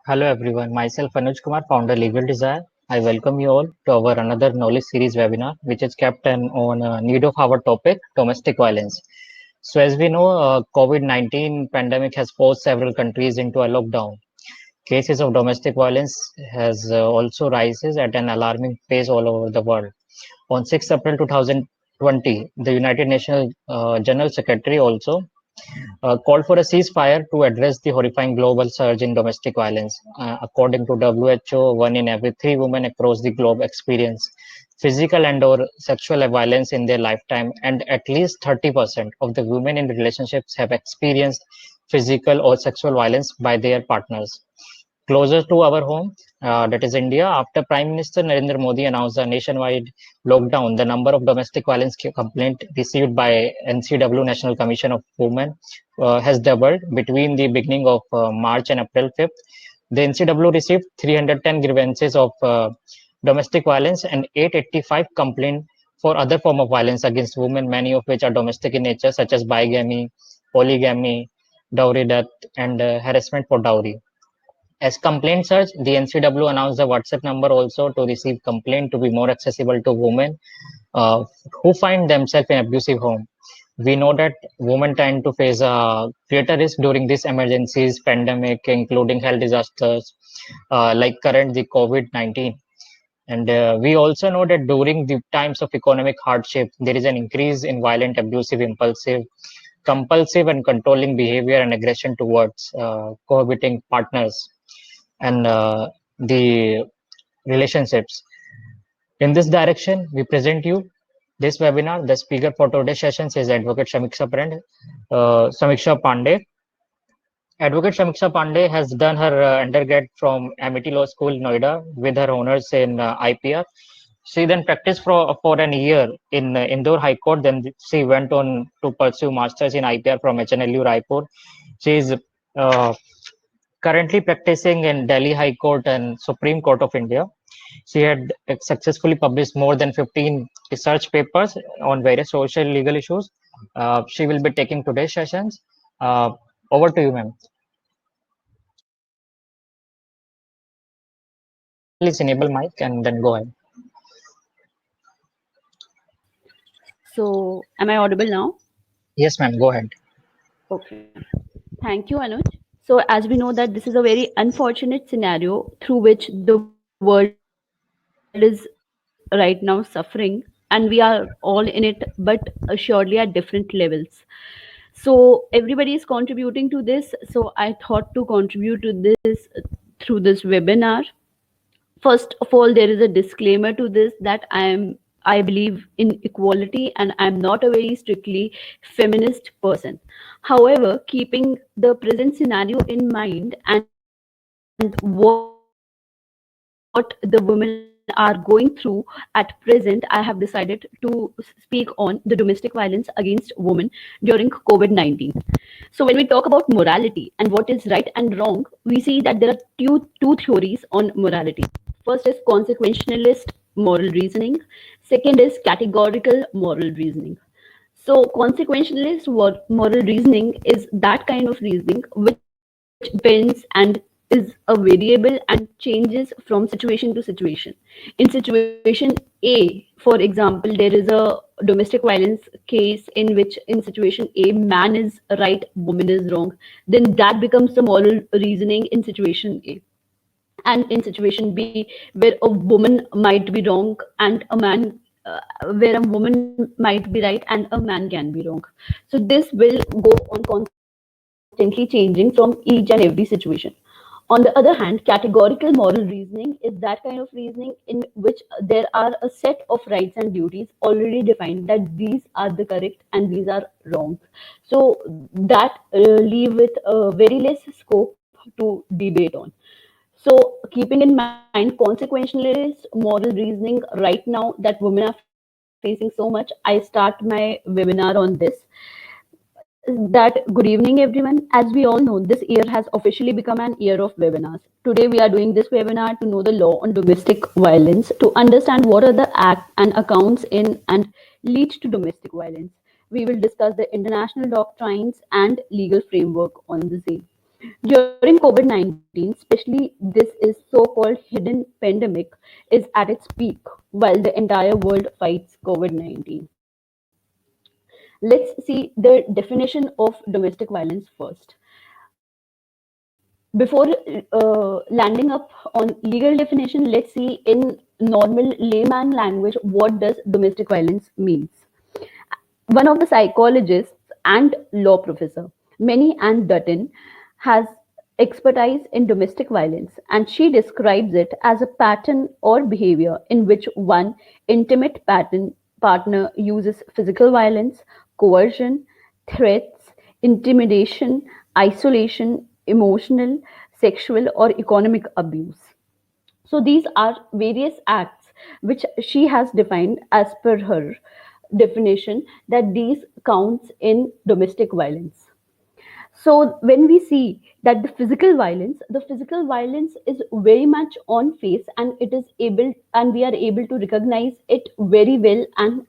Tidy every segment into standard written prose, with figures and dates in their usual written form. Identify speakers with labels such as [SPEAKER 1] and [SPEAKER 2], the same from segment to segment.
[SPEAKER 1] Hello everyone, myself Anuj Kumar, founder Legal Desire. I welcome you all to our another knowledge series webinar, which is kept on need of our topic, domestic violence. So as we know, COVID-19 pandemic has forced several countries into a lockdown. Cases of domestic violence has also rises at an alarming pace all over the world. On 6 April 2020, the United Nations General Secretary also called for a ceasefire to address the horrifying global surge in domestic violence. According to WHO, one in every three women across the globe experience physical and/or sexual violence in their lifetime, and at least 30% of the women in relationships have experienced physical or sexual violence by their partners. Closer to our home, that is India, after Prime Minister Narendra Modi announced a nationwide lockdown, the number of domestic violence complaints received by NCW National Commission of Women has doubled between the beginning of March and April 5th. The NCW received 310 grievances of domestic violence and 885 complaints for other form of violence against women, many of which are domestic in nature, such as bigamy, polygamy, dowry death, and harassment for dowry. As complaint surge, the NCW announced the WhatsApp number also to receive complaint to be more accessible to women uh, who find themselves in abusive home. We know that women tend to face a greater risk during these emergencies, pandemic, including health disasters like current the COVID-19. And we also know that during the times of economic hardship, there is an increase in violent, abusive, impulsive, compulsive, and controlling behavior and aggression towards cohabiting partners and the relationships. In this direction, we present you this webinar. The speaker for today's session is Advocate Samiksha Pandey. Advocate Samiksha Pandey has done her undergrad from Amity Law School, Noida, with her honors in IPR. She then practiced for an year in Indore High Court. Then she went on to pursue masters in IPR from HNLU Raipur. She is uh, currently practicing in Delhi High Court and Supreme Court of India. She had successfully published more than 15 research papers on various social legal issues. She will be taking today's sessions. Uh, Over to you, ma'am. Please enable mic and then go ahead.
[SPEAKER 2] So, am I audible now?
[SPEAKER 1] Yes, ma'am. Go ahead.
[SPEAKER 2] Okay. Thank you, Anuj. So, as we know that this is a very unfortunate scenario through which the world is right now suffering, and we are all in it, but surely at different levels. So, everybody is contributing to this. So, I thought to contribute to this through this webinar. First of all, there is a disclaimer to this that I believe in equality and I'm not a very strictly feminist person. However, keeping the present scenario in mind and what the women are going through at present, I have decided to speak on the domestic violence against women during COVID-19. So, when we talk about morality and what is right and wrong, we see that there are two theories on morality. First is consequentialist moral reasoning, second is categorical moral reasoning. So, consequentialist moral reasoning is that kind of reasoning which bends and is a variable and changes from situation to situation. In situation A, for example, there is a domestic violence case in which, in situation A, man is right, woman is wrong, then that becomes the moral reasoning in situation A. And in situation B, where a woman might be wrong and a man, where a woman might be right and a man can be wrong. So this will go on constantly changing from each and every situation. On the other hand, categorical moral reasoning is that kind of reasoning in which there are a set of rights and duties already defined that these are the correct and these are wrong. So that leave with very less scope to debate on. So, keeping in mind consequentialist moral reasoning right now that women are facing so much, I start my webinar on this. That good evening, everyone. As we all know, this year has officially become an year of webinars. Today, we are doing this webinar to know the law on domestic violence, to understand what are the acts and accounts in and lead to domestic violence. We will discuss the international doctrines and legal framework on the same. During COVID-19, especially this is so-called hidden pandemic is at its peak while the entire world fights COVID-19. Let's see the definition of domestic violence first. Before landing up on legal definition, let's see in normal layman language what does domestic violence means. One of the psychologists and law professor, Manny Ann Dutton, has expertise in domestic violence, and she describes it as a pattern or behavior in which one intimate partner uses physical violence, coercion, threats, intimidation, isolation, emotional, sexual, or economic abuse. So these are various acts which she has defined as per her definition that these counts in domestic violence. So when we see that the physical violence is very much on face, and it is able and we are able to recognize it very well and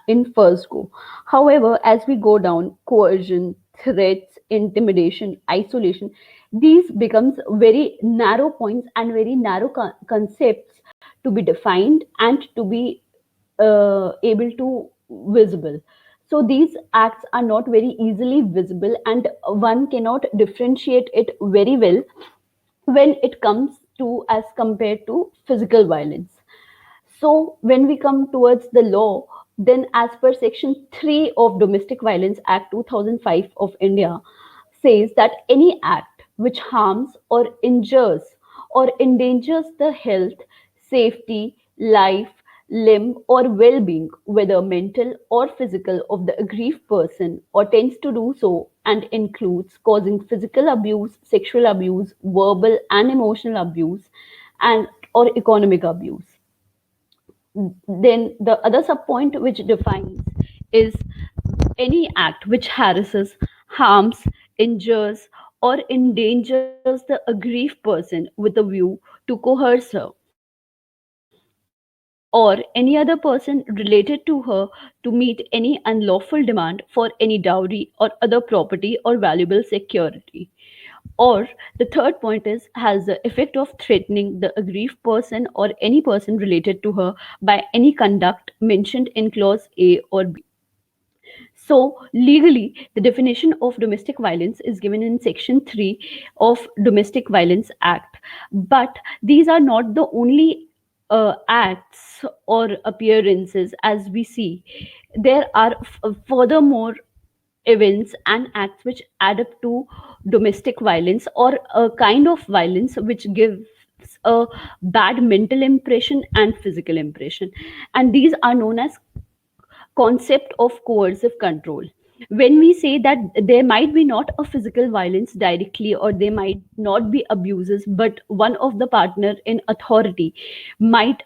[SPEAKER 2] in first go. However, as we go down, coercion, threats, intimidation, isolation, these becomes very narrow points and very narrow concepts to be defined and to be able to visible. So these acts are not very easily visible, and one cannot differentiate it very well when it comes to as compared to physical violence. So when we come towards the law, then as per section 3 of Domestic Violence Act 2005 of India says that any act which harms or injures or endangers the health, safety, life, limb or well-being, whether mental or physical, of the aggrieved person or tends to do so, and includes causing physical abuse, sexual abuse, verbal and emotional abuse, and or economic abuse. Then the other subpoint which defines is any act which harasses, harms, injures, or endangers the aggrieved person with a view to coerce her or any other person related to her to meet any unlawful demand for any dowry or other property or valuable security. Or the third point is has the effect of threatening the aggrieved person or any person related to her by any conduct mentioned in clause A or B. So, legally, the definition of domestic violence is given in section 3 of Domestic Violence Act. But these are not the only acts or appearances as we see. There are furthermore events and acts which add up to domestic violence or a kind of violence which gives a bad mental impression and physical impression, and these are known as concept of coercive control. When we say that there might be not a physical violence directly or there might not be abuses, but one of the partner in authority might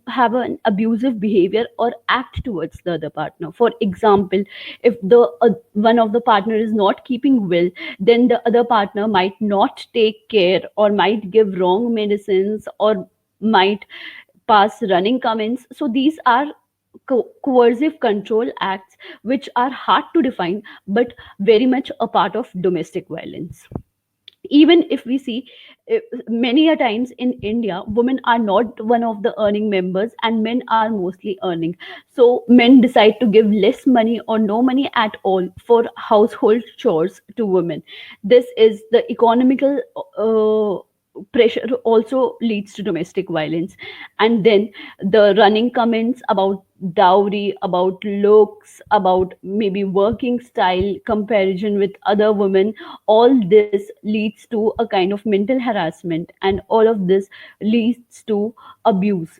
[SPEAKER 2] have an abusive behavior or act towards the other partner. For example, if the one of the partner is not keeping well, then the other partner might not take care or might give wrong medicines or might pass running comments. So these are coercive control acts which are hard to define but very much a part of domestic violence. Even if we see many a times in India, women are not one of the earning members and men are mostly earning. So men decide to give less money or no money at all for household chores to women. This is the economical pressure also leads to domestic violence. And then the running comments about dowry, about looks, about maybe working style comparison with other women, all this leads to a kind of mental harassment, and all of this leads to abuse.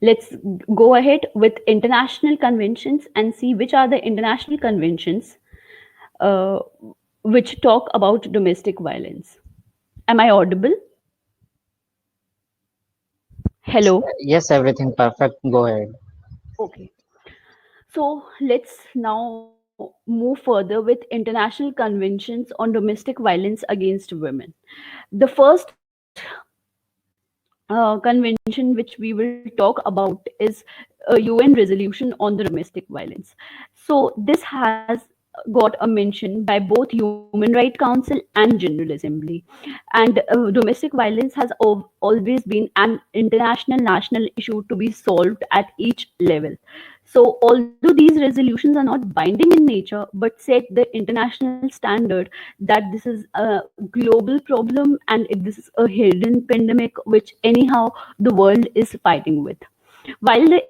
[SPEAKER 2] Let's go ahead with international conventions and see which are the international conventions uh, which talk about domestic violence. Am I audible? Hello.
[SPEAKER 1] Yes, everything perfect. Go ahead.
[SPEAKER 2] Okay. So let's now move further with international conventions on domestic violence against women. The first convention which we will talk about is a UN resolution on the domestic violence. So this has got a mention by both Human Rights Council and General Assembly. And domestic violence has always been an international national issue to be solved at each level. So, although these resolutions are not binding in nature but set the international standard that this is a global problem and this is a hidden pandemic which, anyhow, the world is fighting with. While the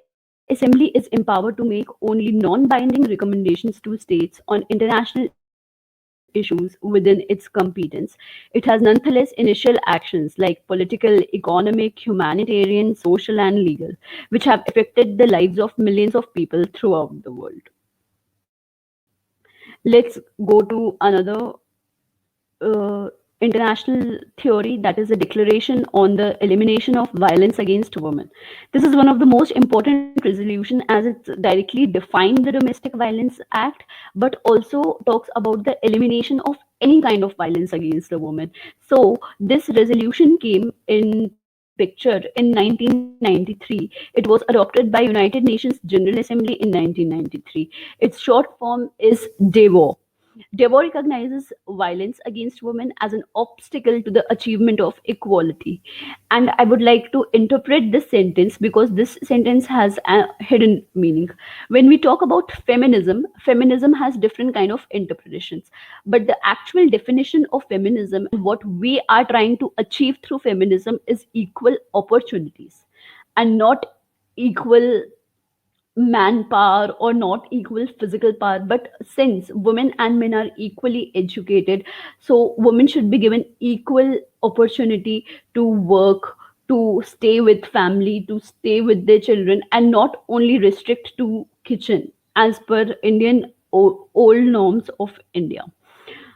[SPEAKER 2] Assembly is empowered to make only non binding recommendations to states on international issues within its competence, it has nonetheless initial actions like political, economic, humanitarian, social, and legal, which have affected the lives of millions of people throughout the world. Let's go to another international theory, that is a declaration on the elimination of violence against women. This is one of the most important resolution as it directly defined the Domestic Violence Act, but also talks about the elimination of any kind of violence against a woman. So this resolution came in picture in 1993. It was adopted by United Nations General Assembly in 1993. Its short form is DEVO. Debo recognizes violence against women as an obstacle to the achievement of equality. And I would like to interpret this sentence because this sentence has a hidden meaning. When we talk about feminism, feminism has different kind of interpretations. But the actual definition of feminism and what we are trying to achieve through feminism is equal opportunities and not equal manpower or not equal physical power. But since women and men are equally educated, so women should be given equal opportunity to work, to stay with family, to stay with their children, and not only restrict to kitchen as per Indian old norms of India.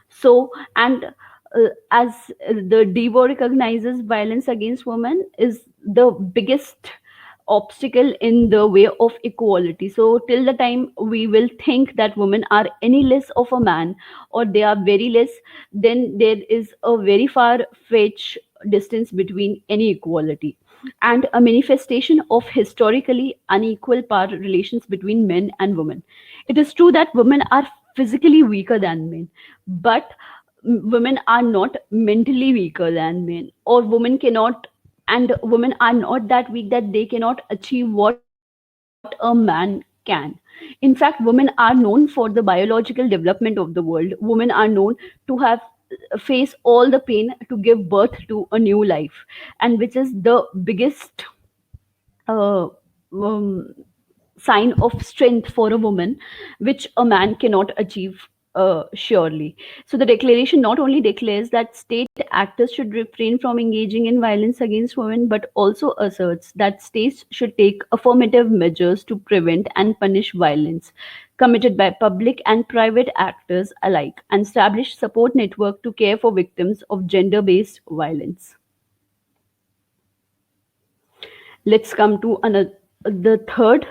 [SPEAKER 2] So, and as the DEVO recognizes violence against women is the biggest obstacle in the way of equality. So, till the time we will think that women are any less of a man or they are very less, then there is a very far fetch distance between any equality and a manifestation of historically unequal power relations between men and women. It is true that women are physically weaker than men, but women are not mentally weaker than men, or women cannot, and women are not that weak that they cannot achieve what a man can. In fact, women are known for the biological development of the world. Women are known to have face all the pain to give birth to a new life, and which is the biggest uh, um, sign of strength for a woman, which a man cannot achieve surely. So the declaration not only declares that state actors should refrain from engaging in violence against women, but also asserts that states should take affirmative measures to prevent and punish violence committed by public and private actors alike, and establish support network to care for victims of gender-based violence. Let's come to another, the third,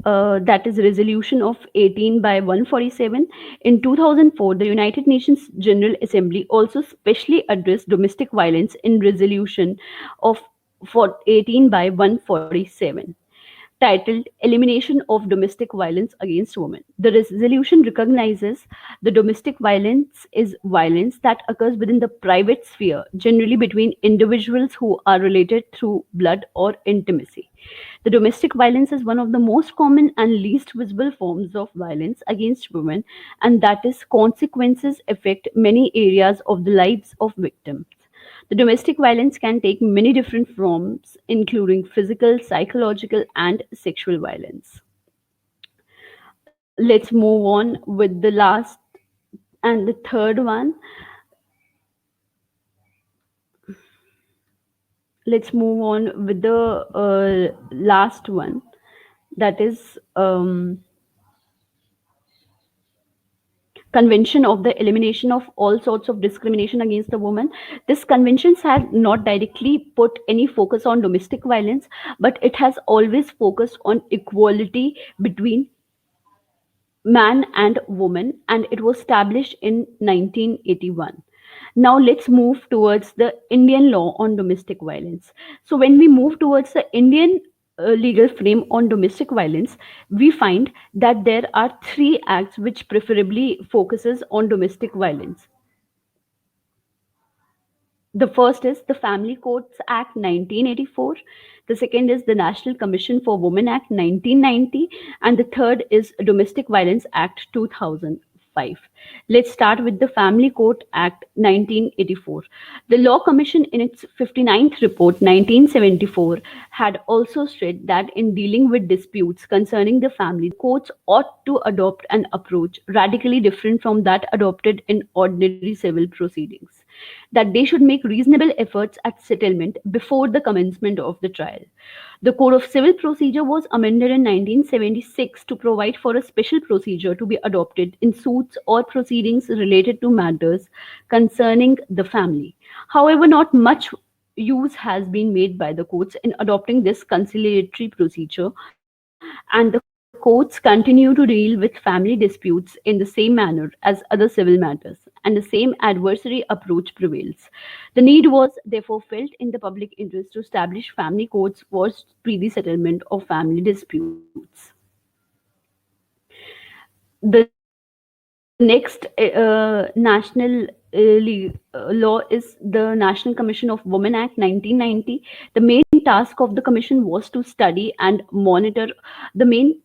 [SPEAKER 2] that is resolution of 18 by 147. In 2004, the United Nations General Assembly also specially addressed domestic violence in resolution of 18 by 147 titled Elimination of Domestic Violence Against Women. The resolution recognizes the domestic violence is violence that occurs within the private sphere, generally between individuals who are related through blood or intimacy. The domestic violence is one of the most common and least visible forms of violence against women, and that its consequences affect many areas of the lives of victims. The domestic violence can take many different forms, including physical, psychological, and sexual violence. Let's move on with the last and the third one. Let's move on with the last one, that is Convention of the Elimination of All Sorts of Discrimination Against the Woman. This convention has not directly put any focus on domestic violence, but it has always focused on equality between man and woman, and it was established in 1981. Now let's move towards the Indian law on domestic violence. So when we move towards the Indian legal frame on domestic violence, we find that there are three acts which preferably focuses on domestic violence. The first is the Family Courts Act 1984. The second is the National Commission for Women Act 1990. And the third is Domestic Violence Act 2005. Let's start with the Family Court Act 1984. The Law Commission, in its 59th report 1974, had also stressed that in dealing with disputes concerning the family, courts ought to adopt an approach radically different from that adopted in ordinary civil proceedings, that they should make reasonable efforts at settlement before the commencement of the trial. The Code of Civil Procedure was amended in 1976 to provide for a special procedure to be adopted in suits or proceedings related to matters concerning the family. However, not much use has been made by the courts in adopting this conciliatory procedure, and the courts continue to deal with family disputes in the same manner as other civil matters, and the same adversary approach prevails. The need was therefore felt in the public interest to establish family courts for speedy settlement of family disputes. The next law is the National Commission of Women Act 1990. The main task of the commission was to study and the main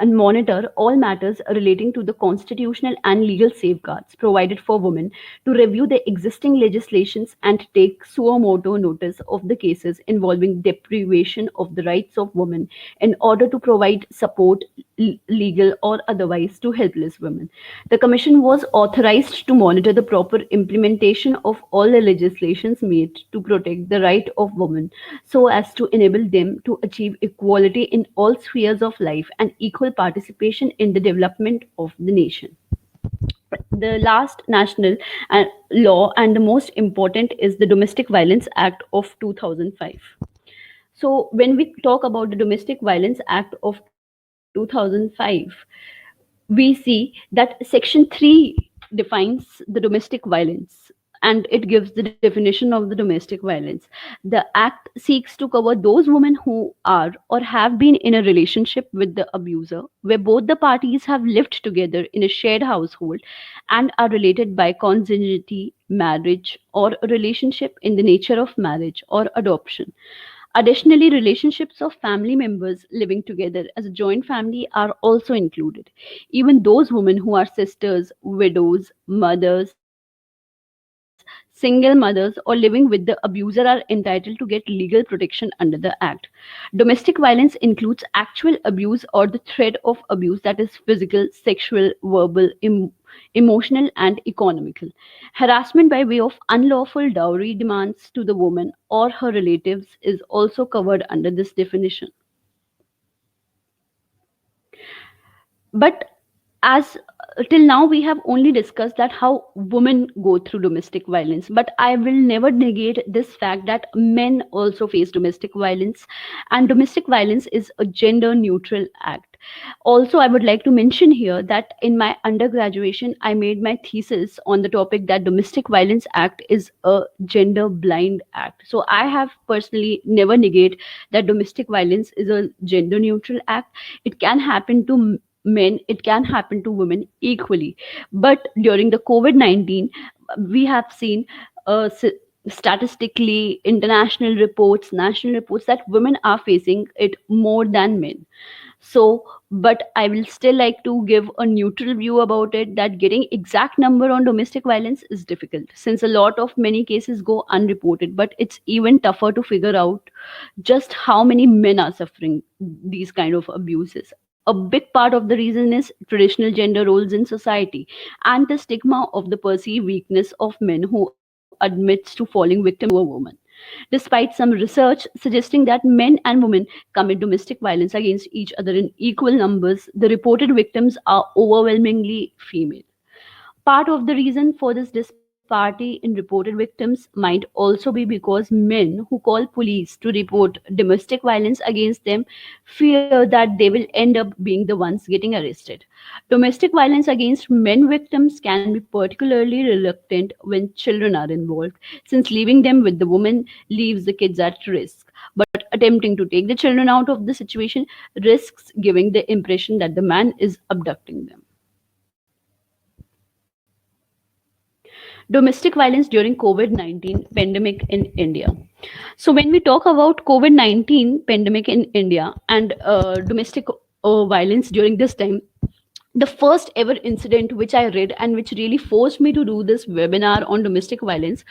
[SPEAKER 2] monitor all matters relating to the constitutional and legal safeguards provided for women, to review the existing legislations and take suo motu notice of the cases involving deprivation of the rights of women in order to provide support, legal or otherwise, to helpless women. The commission was authorized to monitor the proper implementation of all the legislations made to protect the right of women so as to enable them to achieve equality in all spheres of life and equal participation in the development of the nation. The last national law and the most important is the Domestic Violence Act of 2005. So, when we talk about the Domestic Violence Act of 2005, we see that Section 3 defines the domestic violence, and it gives the definition of the domestic violence. The act seeks to cover those women who are or have been in a relationship with the abuser, where both the parties have lived together in a shared household and are related by consanguinity, marriage, or a relationship in the nature of marriage or adoption. Additionally, relationships of family members living together as a joint family are also included. Even those women who are sisters, widows, mothers, single mothers, or living with the abuser are entitled to get legal protection under the Act. Domestic violence includes actual abuse or the threat of abuse, that is physical, sexual, verbal, emotional, and economical. Harassment by way of unlawful dowry demands to the woman or her relatives is also covered under this definition. But as till now we have only discussed that how women go through domestic violence, but I will never negate this fact that men also face domestic violence, and domestic violence is a gender neutral act. Also, I would like to mention here that in my undergraduation I made my thesis on the topic that domestic violence act is a gender blind act. So I have personally never negate that domestic violence is a gender neutral act. It can happen to men, it can happen to women equally. But during the COVID-19, we have seen statistically, international reports, national reports, that women are facing it more than men. So, but I will still like to give a neutral view about it, that getting exact number on domestic violence is difficult since a lot of many cases go unreported, but it's even tougher to figure out just how many men are suffering these kind of abuses. A big part of the reason is traditional gender roles in society and the stigma of the perceived weakness of men who admits to falling victim to a woman. Despite some research suggesting that men and women commit domestic violence against each other in equal numbers, the reported victims are overwhelmingly female. Part of the reason for this disparity in reported victims might also be because men who call police to report domestic violence against them fear that they will end up being the ones getting arrested. Domestic violence against men victims can be particularly reluctant when children are involved, since leaving them with the woman leaves the kids at risk. But a attempting to take the children out of the situation risks giving the impression that the man is abducting them. Domestic violence during COVID-19 pandemic in India. So when we talk about COVID-19 pandemic in India and domestic violence during this time, the first ever incident which I read and which really forced me to do this webinar on domestic violence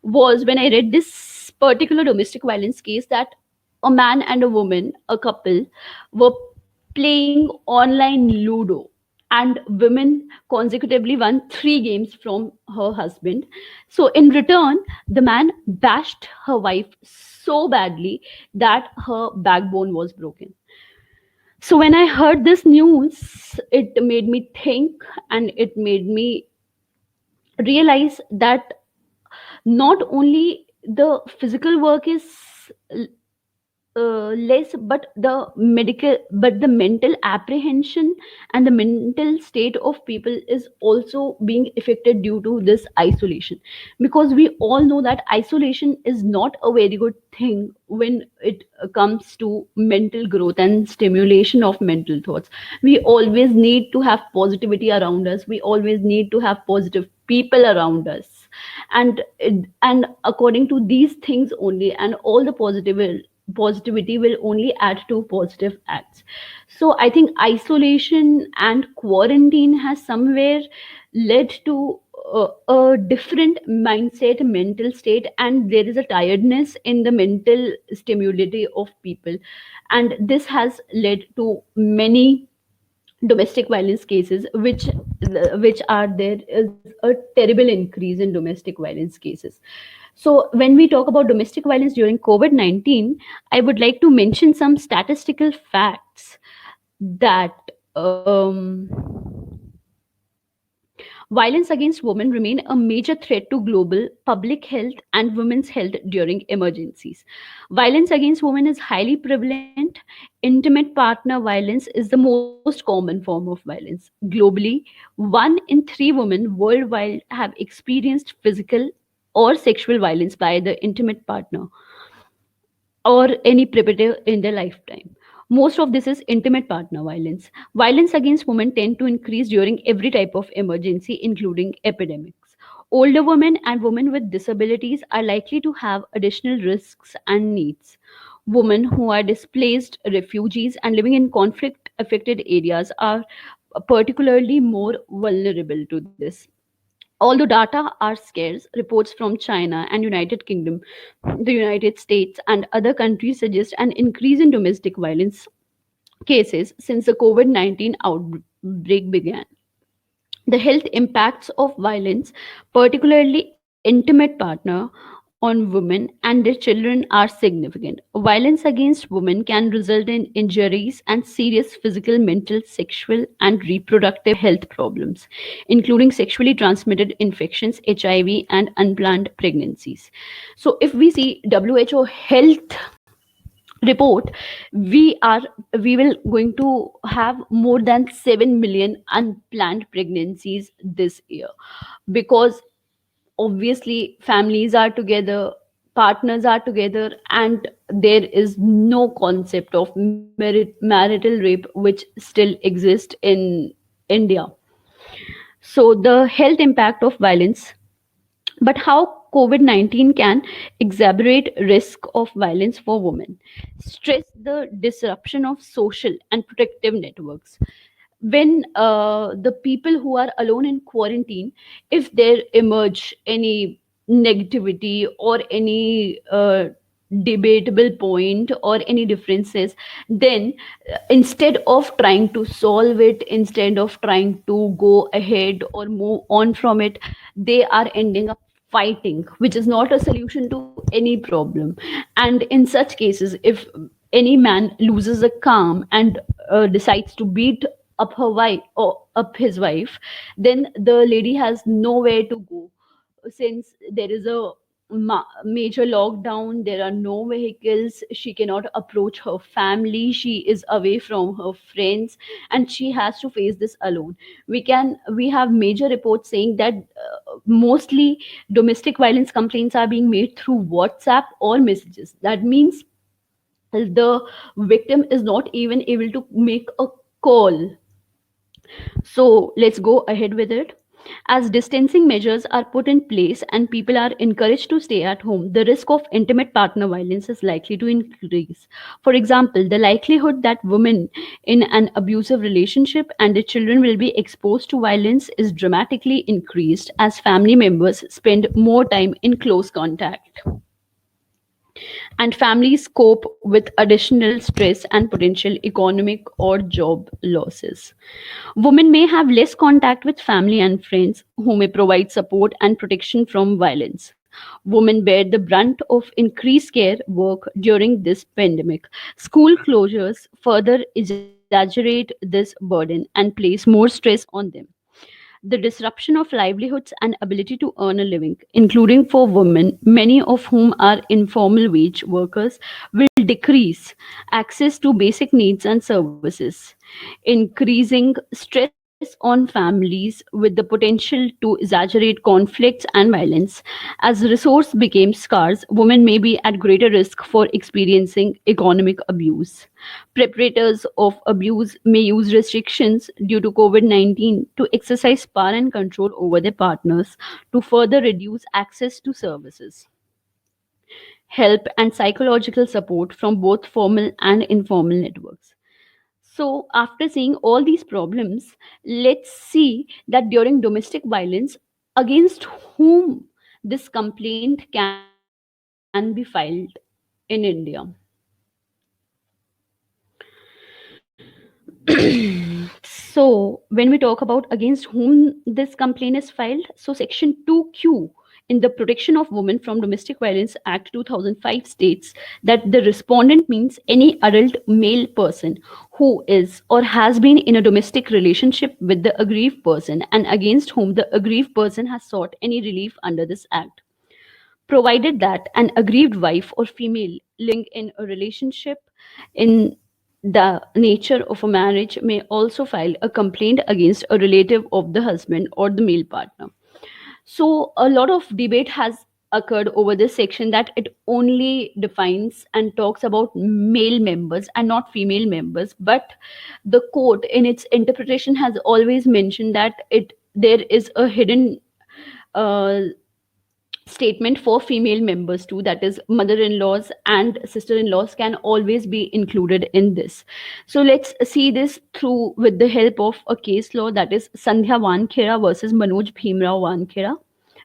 [SPEAKER 2] was when I read this particular domestic violence case that a man and a woman, a couple, were playing online Ludo, and women consecutively won 3 games from her husband. So, in return, the man bashed her wife so badly that her backbone was broken. So, when I heard this news, it made me think and it made me realize that not only the physical work is less, but the mental apprehension and the mental state of people is also being affected due to this isolation, because we all know that isolation is not a very good thing when it comes to mental growth and stimulation of mental thoughts. We always need to have positivity around us, we always need to have positive people around us, and according to these things only, and all the positivity will only add to positive acts. So I think isolation and quarantine has somewhere led to a different mindset, mental state, and there is a tiredness in the mental stimulity of people, and this has led to many domestic violence cases which are there is a terrible increase in domestic violence cases. So when we talk about domestic violence during COVID-19, I would like to mention some statistical facts that violence against women remain a major threat to global public health and women's health during emergencies. Violence against women is highly prevalent. Intimate partner violence is the most common form of violence. Globally, 1 in 3 women worldwide have experienced physical or sexual violence by the intimate partner or any predator in their lifetime. Most of this is intimate partner violence. Violence against women tend to increase during every type of emergency, including epidemics. Older women and women with disabilities are likely to have additional risks and needs. Women who are displaced, refugees, and living in conflict affected areas are particularly more vulnerable to this. Although data are scarce, reports from China and United Kingdom, the United States, and other countries suggest an increase in domestic violence cases since the COVID-19 outbreak began. The health impacts of violence, particularly intimate partner on women and their children, are significant. Violence against women can result in injuries and serious physical, mental, sexual, and reproductive health problems, including sexually transmitted infections, HIV, and unplanned pregnancies. So, if we see WHO health report, we are we will going to have more than 7 million unplanned pregnancies this year, because obviously families are together, partners are together, and there is no concept of marital rape which still exists in India. So the health impact of violence, but how COVID-19 can exacerbate risk of violence for women. Stress, the disruption of social and protective networks. When the people who are alone in quarantine, if there emerge any negativity or any debatable point or any differences, then instead of trying to solve it, instead of trying to go ahead or move on from it, they are ending up fighting, which is not a solution to any problem. And in such cases, if any man loses the calm and decides to beat up her wife or up his wife, then the lady has nowhere to go, since there is a major lockdown, there are no vehicles, she cannot approach her family, she is away from her friends, and she has to face this alone. We have major reports saying that mostly domestic violence complaints are being made through WhatsApp or messages. That means the victim is not even able to make a call. So let's go ahead with it. As distancing measures are put in place and people are encouraged to stay at home, the risk of intimate partner violence is likely to increase. For example, the likelihood that women in an abusive relationship and their children will be exposed to violence is dramatically increased as family members spend more time in close contact and families cope with additional stress and potential economic or job losses. Women may have less contact with family and friends who may provide support and protection from violence. Women bear the brunt of increased care work during this pandemic. School closures further exaggerate this burden and place more stress on them. The disruption of livelihoods and ability to earn a living, including for women, many of whom are informal wage workers, will decrease access to basic needs and services, increasing stress on families with the potential to exaggerate conflicts and violence. As resource became scarce, women may be at greater risk for experiencing economic abuse. Perpetrators of abuse may use restrictions due to COVID 19 to exercise power and control over their partners to further reduce access to services, help, and psychological support from both formal and informal networks. So, after seeing all these problems, let's see that during domestic violence, against whom this complaint can be filed in India. So, when we talk about against whom this complaint is filed, so Section 2Q in the Protection of Women from Domestic Violence Act 2005 states that the respondent means any adult male person who is or has been in a domestic relationship with the aggrieved person and against whom the aggrieved person has sought any relief under this act, provided that an aggrieved wife or female living in a relationship in the nature of a marriage may also file a complaint against a relative of the husband or the male partner. So, a lot of debate has occurred over this section that it only defines and talks about male members and not female members. But the court, in its interpretation, has always mentioned that it there is a hidden uh, statement for female members too, that is mother-in-laws and sister-in-laws can always be included in this. So let's see this through with the help of a case law, that is Sandhya Wankhera versus Manoj Bhimrao Wankhera.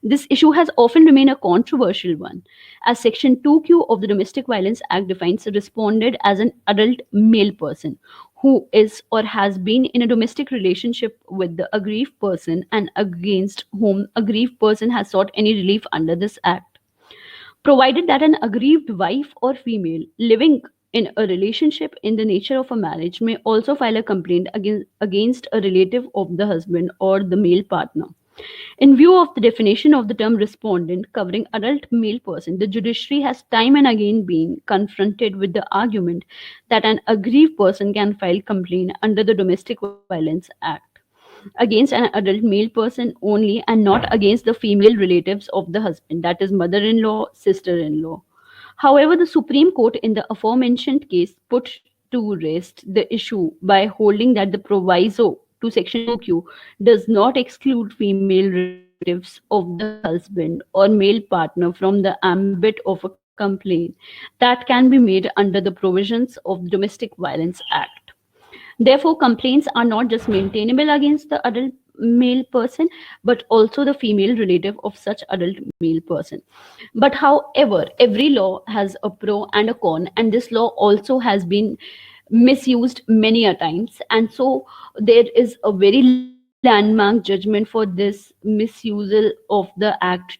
[SPEAKER 2] This issue has often remained a controversial one, as Section 2Q of the Domestic Violence Act defines a respondent as an adult male person who is or has been in a domestic relationship with the aggrieved person and against whom aggrieved person has sought any relief under this act, provided that an aggrieved wife or female living in a relationship in the nature of a marriage may also file a complaint against a relative of the husband or the male partner. In view of the definition of the term respondent covering adult male person, the judiciary has time and again been confronted with the argument that an aggrieved person can file complaint under the Domestic Violence Act against an adult male person only and not against the female relatives of the husband, that is mother-in-law, sister-in-law. However, the Supreme Court in the aforementioned case put to rest the issue by holding that the proviso to Section 2Q does not exclude female relatives of the husband or male partner from the ambit of a complaint that can be made under the provisions of the Domestic Violence Act. Therefore, complaints are not just maintainable against the adult male person, but also the female relative of such adult male person. But however, every law has a pro and a con, and this law also has been misused many a times. And so there is a very landmark judgment for this misusal of the Act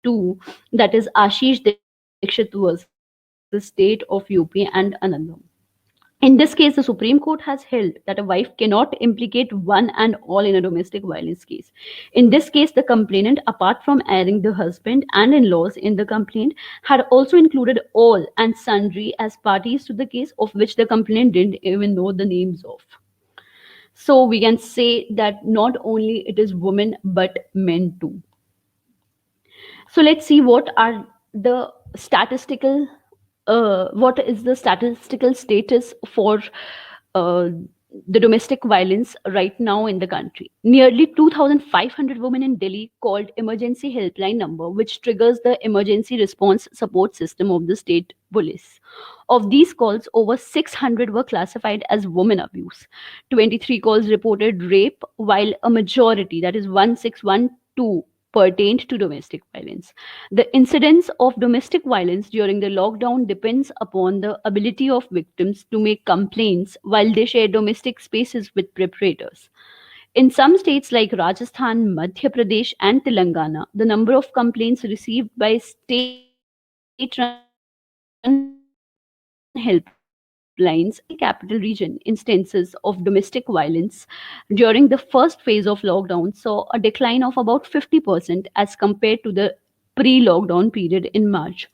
[SPEAKER 2] 2, that is Ashish Dikshit versus State of UP and Anandam. In this case, the Supreme Court has held that a wife cannot implicate one and all in a domestic violence case. In this case, the complainant, apart from airing the husband and in laws in the complaint, had also included all and sundry as parties to the case of which the complainant didn't even know the names of. So we can say that not only it is women but men too. So let's see what are the statistical what is the statistical status for uh, the domestic violence right now in the country. Nearly 2,500 women in Delhi called emergency helpline number, which triggers the emergency response support system of the state police. Of these calls, over 600 were classified as women abuse. 23 calls reported rape, while a majority, that is 1612, pertained to domestic violence. The incidence of domestic violence during the lockdown depends upon the ability of victims to make complaints while they share domestic spaces with perpetrators. In some states like Rajasthan, Madhya Pradesh, and Telangana, the number of complaints received by state run helplines exceeded the capital region. Instances of domestic violence during the first phase of lockdown saw a decline of about 50% as compared to the pre lockdown period in March.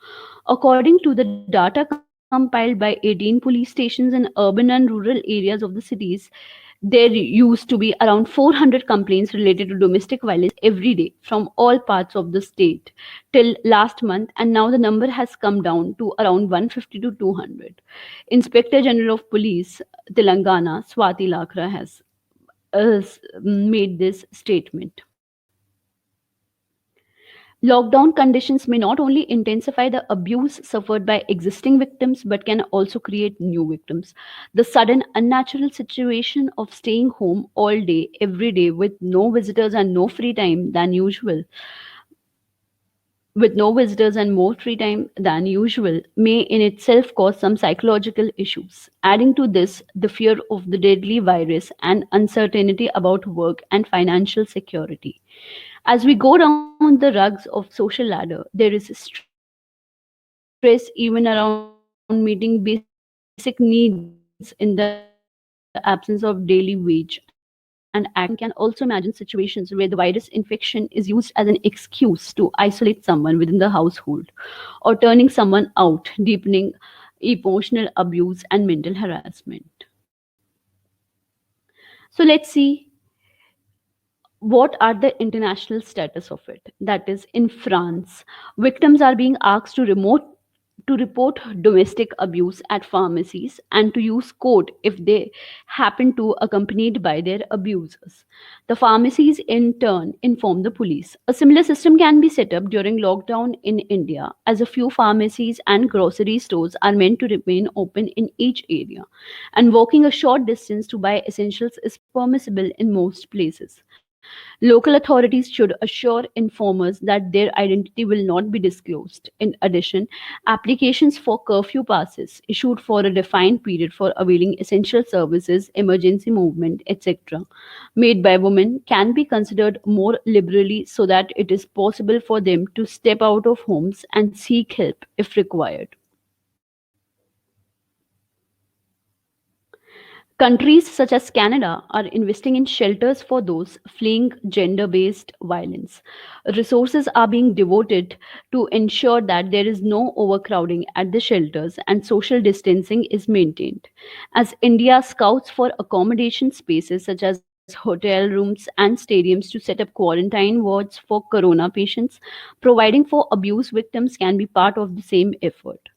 [SPEAKER 2] According to the data compiled by 18 police stations in urban and rural areas of the cities, there used to be around 400 complaints related to domestic violence every day from all parts of the state till last month, and now the number has come down to around 150 to 200. Inspector General of Police, Telangana, Swati Lakra, has made this statement. Lockdown conditions may not only intensify the abuse suffered by existing victims but can also create new victims. The sudden unnatural situation of staying home all day, every day, with no visitors and more free time than usual, may in itself cause some psychological issues. Adding to this, the fear of the deadly virus and uncertainty about work and financial security. As we go down the rugs of social ladder, there is stress even around meeting basic needs in the absence of daily wage, and acting can also imagine situations where the virus infection is used as an excuse to isolate someone within the household or turning someone out, deepening emotional abuse and mental harassment. So let's see what are the international status of it. That is, in France, victims are being asked to report domestic abuse at pharmacies and to use code if they happen to accompanied by their abusers. The pharmacies in turn inform the police. A similar system can be set up during lockdown in India, as a few pharmacies and grocery stores are meant to remain open in each area, and walking a short distance to buy essentials is permissible in most places. Local authorities should assure informers that their identity will not be disclosed. In addition, applications for curfew passes issued for a defined period for availing essential services, emergency movement, etc., made by women can be considered more liberally so that it is possible for them to step out of homes and seek help if required. Countries such as Canada are investing in shelters for those fleeing gender based violence. Resources are being devoted to ensure that there is no overcrowding at the shelters and social distancing is maintained. As India scouts for accommodation spaces such as hotel rooms and stadiums to set up quarantine wards for corona patients, providing for abuse victims can be part of the same effort.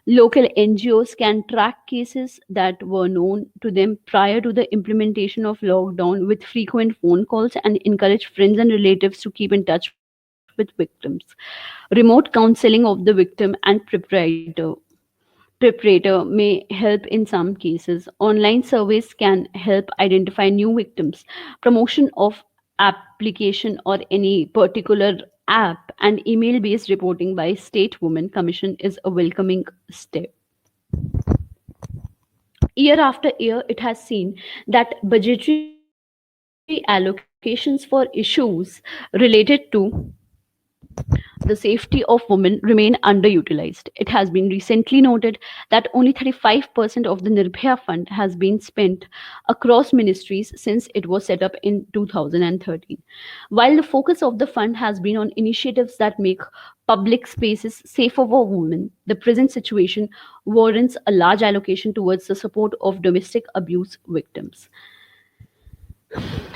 [SPEAKER 2] Local NGOs can track cases that were known to them prior to the implementation of lockdown with frequent phone calls and encourage friends and relatives to keep in touch with victims. Remote counseling of the victim and preparator may help in some cases. Online surveys can help identify new victims. Promotion of application or any particular app and email based reporting by State Women Commission is a welcoming step. Year after year, it has seen that budgetary allocations for issues related to the safety of women remain underutilized. It has been recently noted that only 35% of the Nirbhaya Fund has been spent across ministries since it was set up in 2013. While the focus of the fund has been on initiatives that make public spaces safer for women, the present situation warrants a large allocation towards the support of domestic abuse victims.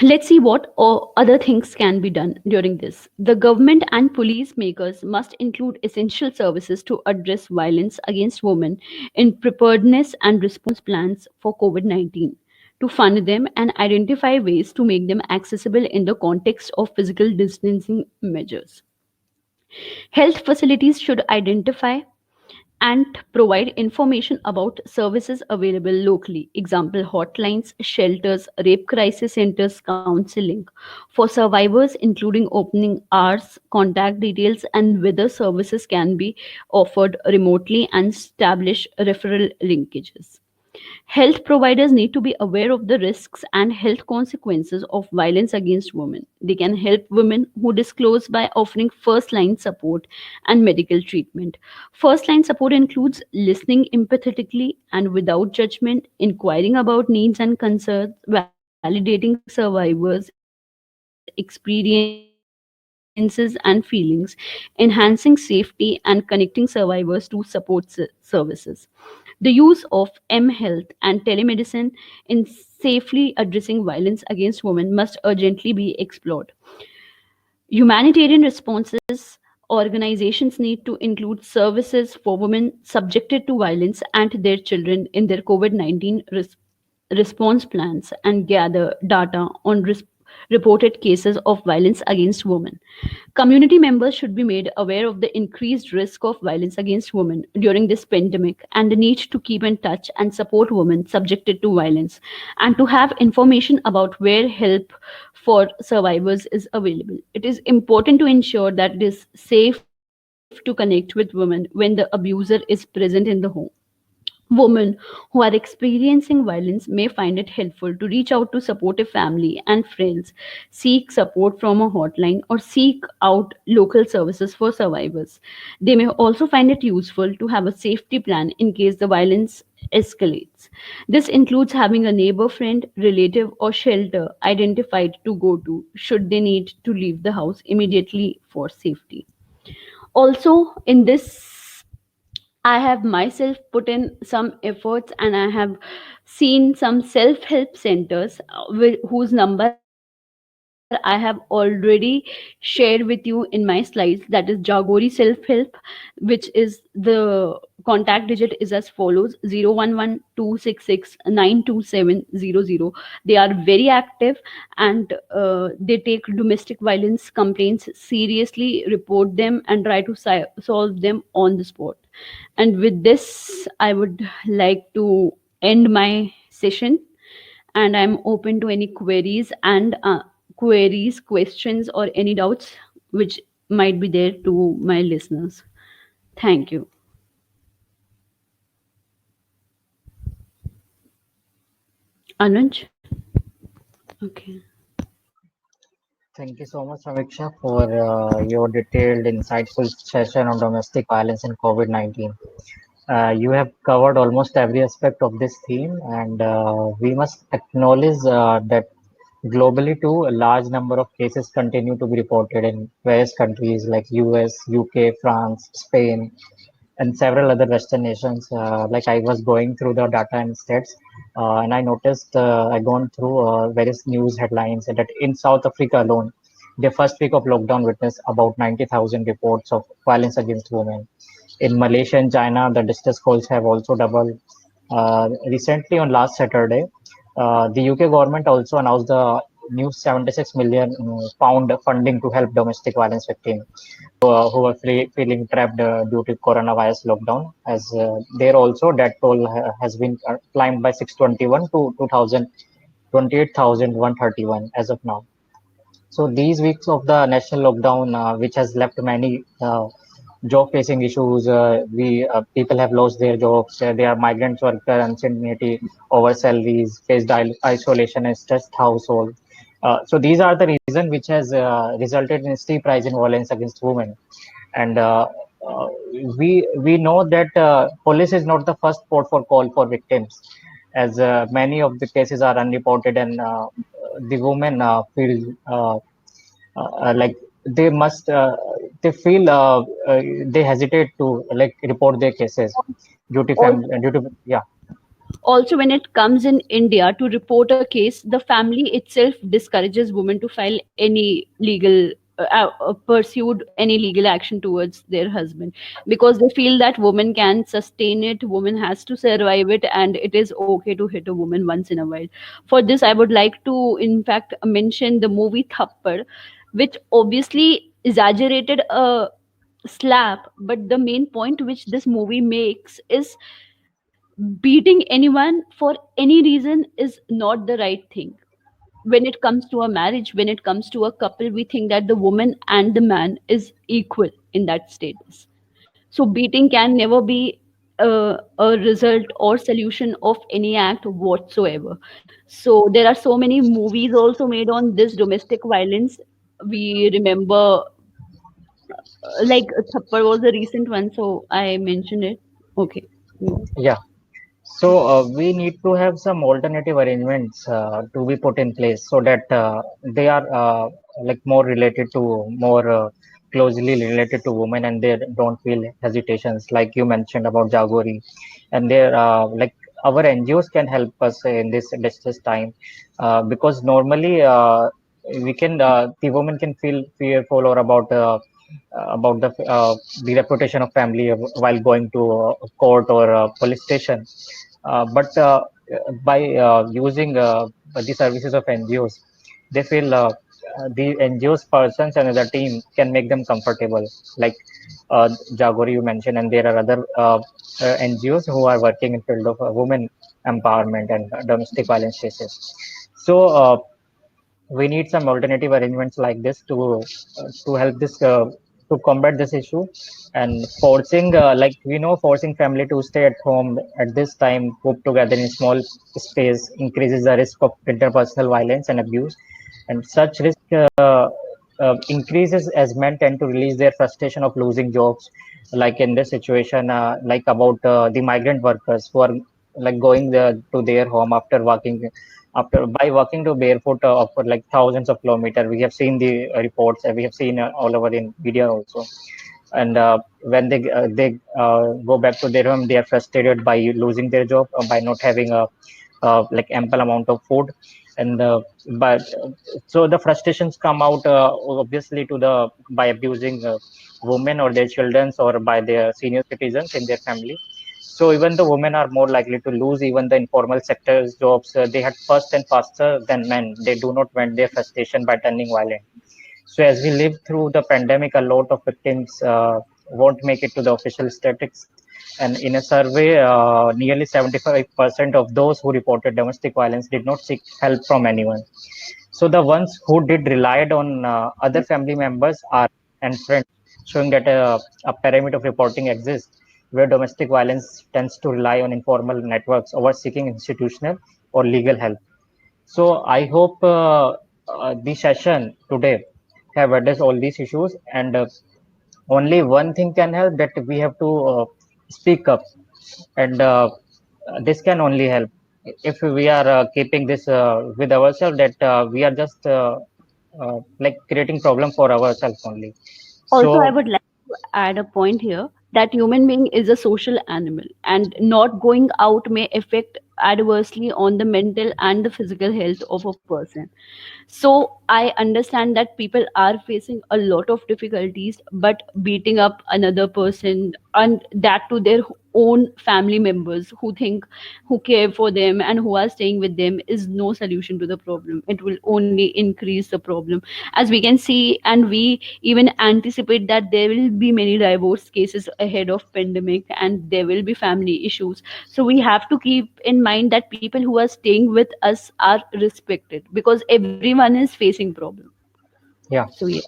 [SPEAKER 2] Let's see what other things can be done during this. The government and police makers must include essential services to address violence against women in preparedness and response plans for COVID 19, to fund them and identify ways to make them accessible in the context of physical distancing measures. Health facilities should identify and provide information about services available locally. Example, hotlines, shelters, rape crisis centers, counseling. For survivors, including opening hours, contact details, and whether services can be offered remotely and establish referral linkages. Health providers need to be aware of the risks and health consequences of violence against women. They can help women who disclose by offering first line support and medical treatment. First line support includes listening empathetically and without judgment, inquiring about needs and concerns, validating survivors' experiences and feelings, enhancing safety, and connecting survivors to support services. The use of mHealth and telemedicine in safely addressing violence against women must urgently be explored. Humanitarian responses organizations need to include services for women subjected to violence and their children in their COVID 19 response plans and gather data on reported cases of violence against women. Community members should be made aware of the increased risk of violence against women during this pandemic and the need to keep in touch and support women subjected to violence and to have information about where help for survivors is available. It is important to ensure that it is safe to connect with women when the abuser is present in the home. Women who are experiencing violence may find it helpful to reach out to supportive family and friends, seek support from a hotline, or seek out local services for survivors. They may also find it useful to have a safety plan in case the violence escalates. This includes having a neighbor, friend, relative, or shelter identified to go to should they need to leave the house immediately for safety. Also, in this I have myself put in some efforts and I have seen some self help centers whose number I have already shared with you in my slides. That is Jagori Self Help, which is the contact digit is as follows: 01126692700. They are very active and they take domestic violence complaints seriously, report them, and try to solve them on the spot. And with this, I would like to end my session, and I'm open to any queries, questions, or any doubts which might be there to my listeners. Thank you. Anuj? Okay.
[SPEAKER 1] Thank you so much, Samiksha, for your detailed, insightful session on domestic violence and COVID-19. You have covered almost every aspect of this theme, and we must acknowledge that globally too, a large number of cases continue to be reported in various countries like US, UK, France, Spain, and several other Western nations. Like I was going through the data and stats, and I noticed I gone through various news headlines that in South Africa alone, the first week of lockdown witnessed about 90,000 reports of violence against women. In Malaysia and China, the distress calls have also doubled. Recently, on last Saturday, the UK government also announced the new 76 million pound funding to help domestic violence victims who are feeling trapped due to coronavirus lockdown. As there also, that toll has been climbed by 621 to 28,131 as of now. So these weeks of the national lockdown, which has left many job-facing issues, we people have lost their jobs. There are migrant worker uncertainty over salaries, faced isolation, and stressed household. So these are the reason which has resulted in steep rise in violence against women. And uh, we know that police is not the first port for call for victims, as many of the cases are unreported, and the women feel like they must they feel they hesitate to like report their cases due to family due to yeah.
[SPEAKER 2] Also, when it comes in India to report a case, the family itself discourages women to file any legal pursued any legal action towards their husband, because they feel that woman can sustain it, woman has to survive it, and it is okay to hit a woman once in a while. For this, I would like to in fact mention the movie Thappad, which obviously exaggerated a slap, but the main point which this movie makes is beating anyone for any reason is not the right thing. When it comes to a marriage, when it comes to a couple, we think that the woman and the man is equal in that status. So beating can never be a result or solution of any act whatsoever. So there are so many movies also made on this domestic violence. We remember, like Thappad was a recent one, so I mentioned it. Okay. Mm.
[SPEAKER 1] Yeah. So we need to have some alternative arrangements to be put in place so that they are like more related to more closely related to women, and they don't feel hesitations like you mentioned about Jagori, and they like our NGOs can help us in this time because normally we can the woman can feel fearful or about the reputation of family while going to court or police station. But by using the services of NGOs, they feel the NGOs persons and the team can make them comfortable. Like Jagori you mentioned, and there are other NGOs who are working in field of women empowerment and domestic violence cases. So we need some alternative arrangements like this to help this to combat this issue, and forcing like we know forcing family to stay at home at this time coop together in small space increases the risk of interpersonal violence and abuse, and such risk increases as men tend to release their frustration of losing jobs, like in this situation like about the migrant workers who are like going to their home after walking to barefoot for like thousands of kilometers. We have seen the reports, and we have seen all over in media also. And when they go back to their home, they are frustrated by losing their job, by not having a like ample amount of food, and but so the frustrations come out obviously to the by abusing women or their children or by their senior citizens in their family. So even the women are more likely to lose even the informal sectors jobs. They had first and faster than men. They do not vent their frustration by turning violent. So as we live through the pandemic, a lot of victims won't make it to the official statistics. And in a survey, nearly 75% of those who reported domestic violence did not seek help from anyone. So the ones who did relied on other family members are and friends, showing that a pyramid of reporting exists, where domestic violence tends to rely on informal networks over seeking institutional or legal help. So I hope the session today have addressed all these issues, and only one thing can help, that we have to speak up, and this can only help if we are keeping this with ourselves, that we are just like creating problem for ourselves only.
[SPEAKER 2] Also, I
[SPEAKER 1] So
[SPEAKER 2] would like to add a point here that human being is a social animal, and not going out may affect adversely on the mental and the physical health of a person. So I understand that people are facing a lot of difficulties, but beating up another person, and that to their own family members who think, who care for them and who are staying with them, is no solution to the problem. It will only increase the problem. As we can see, and we even anticipate that there will be many divorce cases ahead of pandemic, and there will be family issues. So we have to keep in mind that people who are staying with us are respected, because everyone is facing problem.
[SPEAKER 1] yeah.
[SPEAKER 2] So yeah.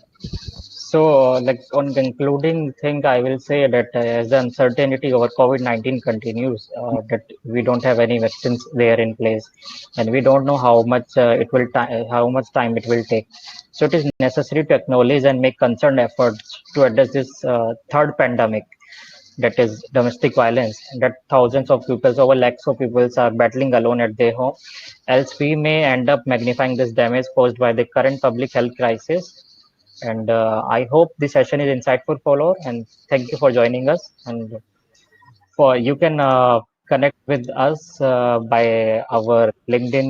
[SPEAKER 1] So, like on concluding thing, I will say that as the uncertainty over COVID-19 continues, that we don't have any vaccines there in place, and we don't know how much how much time it will take. So, it is necessary to acknowledge and make concerned efforts to address this third pandemic, that is domestic violence, that thousands of people, over lakhs of people, are battling alone at their home. Else, we may end up magnifying this damage caused by the current public health crisis. And I hope this session is insightful for all. And thank you for joining us. And for you can connect with us by our LinkedIn,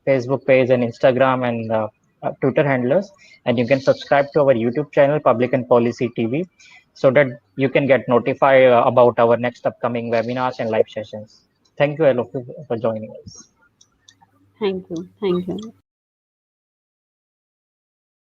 [SPEAKER 1] Facebook page, and Instagram and Twitter handlers. And you can subscribe to our YouTube channel, Public and Policy TV, so that you can get notified about our next upcoming webinars and live sessions. Thank you, all of you, for joining us.
[SPEAKER 2] Thank you. Thank you.